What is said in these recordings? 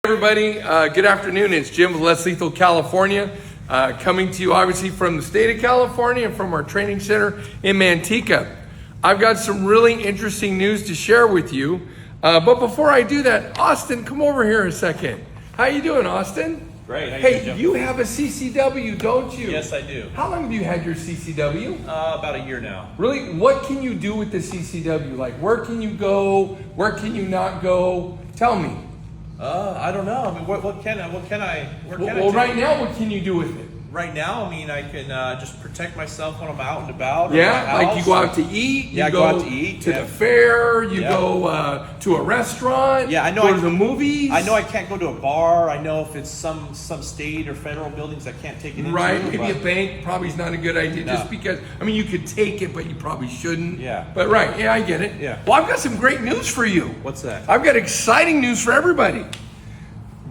Everybody, good afternoon. It's Jim with Less Lethal California, coming to you obviously from the state of California and from our training center in Manteca. I've got some really interesting news to share with you, but before I do that, Austin, come over here a second. How you doing, Austin? Great. How you Hey, doing, you have a CCW, don't you? Yes, I do. How long have you had your CCW? About a year now. Really? What can you do with the CCW? Like, where can you go? Where can you not go? Tell me. I don't know. I mean, what can I Well, do? right now, what can you do with it? Right now, I mean, I can just protect myself when I'm out and about. Yeah, like you go out to eat. Yeah, you I go out to eat. To the fair. You go to a restaurant. Yeah, I know. Go to the movies. I know I can't go to a bar. I know if it's some state or federal buildings, I can't take it into. Right, maybe a bank probably is not a good idea. No. Just because, I mean, you could take it, but you probably shouldn't. Yeah. But right, yeah, I get it. Yeah. Well, I've got some great news for you. What's that? I've got exciting news for everybody.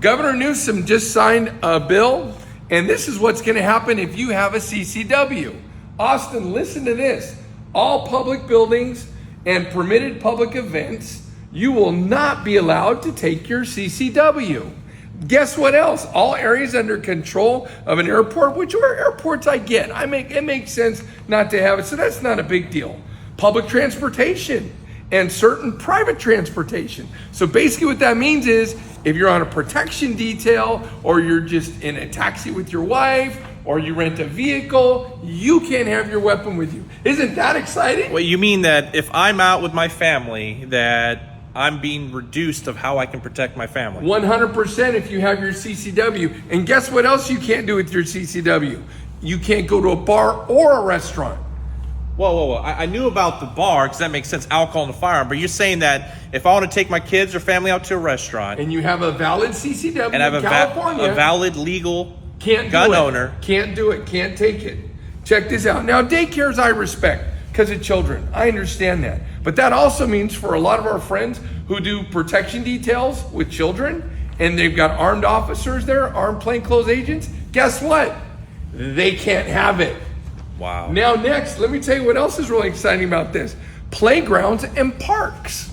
Governor Newsom just signed a bill, and this is what's going to happen if you have a CCW. Austin, listen to this. All public buildings and permitted public events, you will not be allowed to take your CCW. Guess what else? All areas under control of an airport, which are airports I get. It makes sense not to have it, so that's not a big deal. Public transportation and certain private transportation. So basically what that means is if you're on a protection detail or you're just in a taxi with your wife or you rent a vehicle, you can't have your weapon with you. Isn't that exciting? Well, you mean that if I'm out with my family, that I'm being reduced of how I can protect my family? 100% if you have your CCW. And guess what else you can't do with your CCW? You can't go to a bar or a restaurant. Whoa. I knew about the bar because that makes sense, alcohol and a firearm. But you're saying that if I want to take my kids or family out to a restaurant and you have a valid CCW and I have in California, a valid legal gun owner, can't do it, can't take it. Check this out. Now, daycares I respect because of children. I understand that. But that also means for a lot of our friends who do protection details with children and they've got armed officers there, armed plainclothes agents, guess what? They can't have it. Wow. Now next, let me tell you what else is really exciting about this. Playgrounds and parks.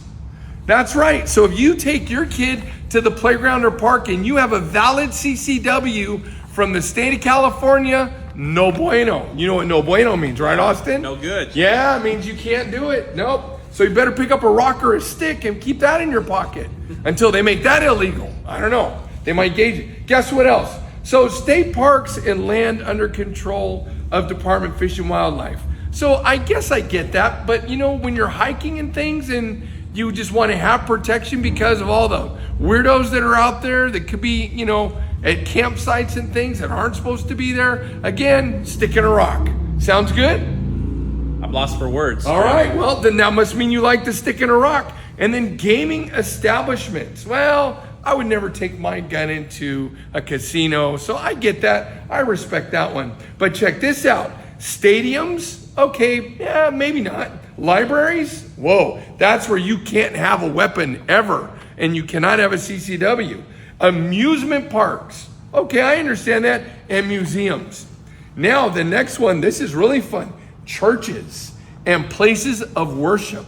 That's right. So if you take your kid to the playground or park and you have a valid CCW from the state of California, no bueno. You know what no bueno means, right, Austin? No good. Yeah, it means you can't do it. Nope. So you better pick up a rock or a stick and keep that in your pocket until they make that illegal. I don't know. They might gauge it. Guess what else? So state parks and land under control of Department of Fish and Wildlife. So I guess I get that, but you know, when you're hiking and things and you just want to have protection because of all the weirdos that are out there that could be, you know, at campsites and things that aren't supposed to be there, again, stick in a rock. Sounds good? I'm lost for words. All right, well, then that must mean you like to stick in a rock. And then gaming establishments. Well, I would never take my gun into a casino, so I get that. I respect that one. But check this out. Stadiums? Okay, yeah, maybe not. Libraries? Whoa, that's where you can't have a weapon ever, and you cannot have a CCW. Amusement parks. Okay, I understand that. And museums. Now, the next one, this is really fun. Churches and places of worship.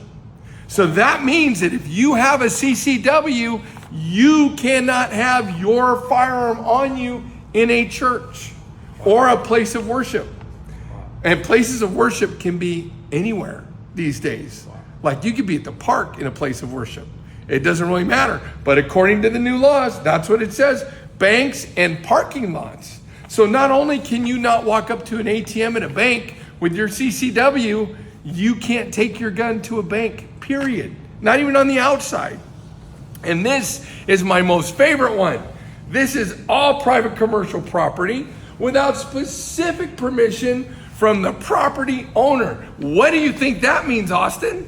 So that means that if you have a CCW, you cannot have your firearm on you in a church or a place of worship. And places of worship can be anywhere these days. Like you could be at the park in a place of worship. It doesn't really matter. But according to the new laws, that's what it says. Banks and parking lots. So not only can you not walk up to an ATM at a bank with your CCW, you can't take your gun to a bank, period. Not even on the outside. And this is my most favorite one. This is all private commercial property without specific permission from the property owner. What do you think that means, Austin?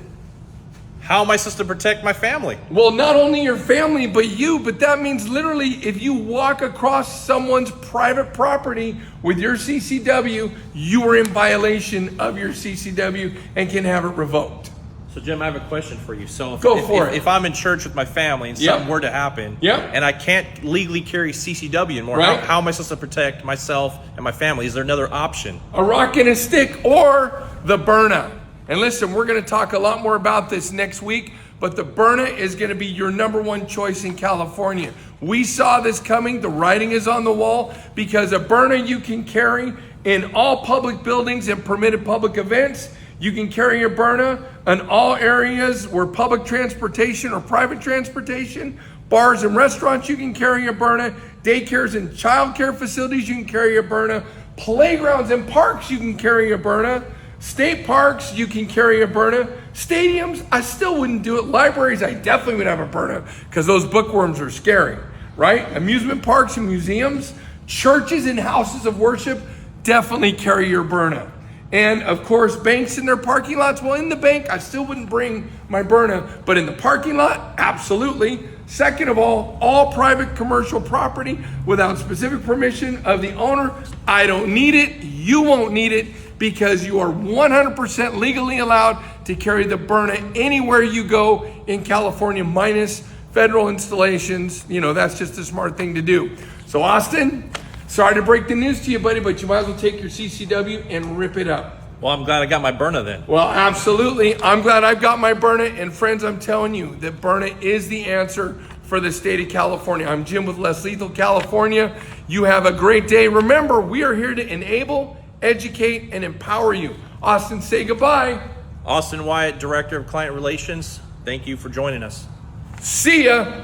How am I supposed to protect my family? Well, not only your family, but you. But that means literally if you walk across someone's private property with your CCW, you are in violation of your CCW and can have it revoked. So Jim, I have a question for you. So if I'm in church with my family and something were to happen, and I can't legally carry CCW anymore, how am I supposed to protect myself and my family? Is there another option? A rock and a stick or the BYRNA. And listen, we're going to talk a lot more about this next week, but the BYRNA is going to be your #1 choice in California. We saw this coming. The writing is on the wall, because a BYRNA you can carry in all public buildings and permitted public events. You can carry a BYRNA in all areas where public transportation or private transportation. Bars and restaurants, you can carry a BYRNA. Daycares and childcare facilities, you can carry a BYRNA. Playgrounds and parks, you can carry a BYRNA. State parks, you can carry a BYRNA. Stadiums, I still wouldn't do it. Libraries, I definitely would have a BYRNA, because those bookworms are scary, right? Amusement parks and museums, churches and houses of worship, definitely carry your BYRNA. And of course, banks in their parking lots. Well, in the bank, I still wouldn't bring my BYRNA, but in the parking lot, absolutely. Second of all private commercial property without specific permission of the owner, I don't need it. You won't need it, because you are 100% legally allowed to carry the BYRNA anywhere you go in California, minus federal installations. You know, that's just a smart thing to do. So Austin, sorry to break the news to you, buddy, but you might as well take your CCW and rip it up. Well, I'm glad I got my BYRNA then. Well, absolutely. I'm glad I've got my BYRNA. And friends, I'm telling you that BYRNA is the answer for the state of California. I'm Jim with Less Lethal California. You have a great day. Remember, we are here to enable, educate, and empower you. Austin, say goodbye. Austin Wyatt, Director of Client Relations. Thank you for joining us. See ya.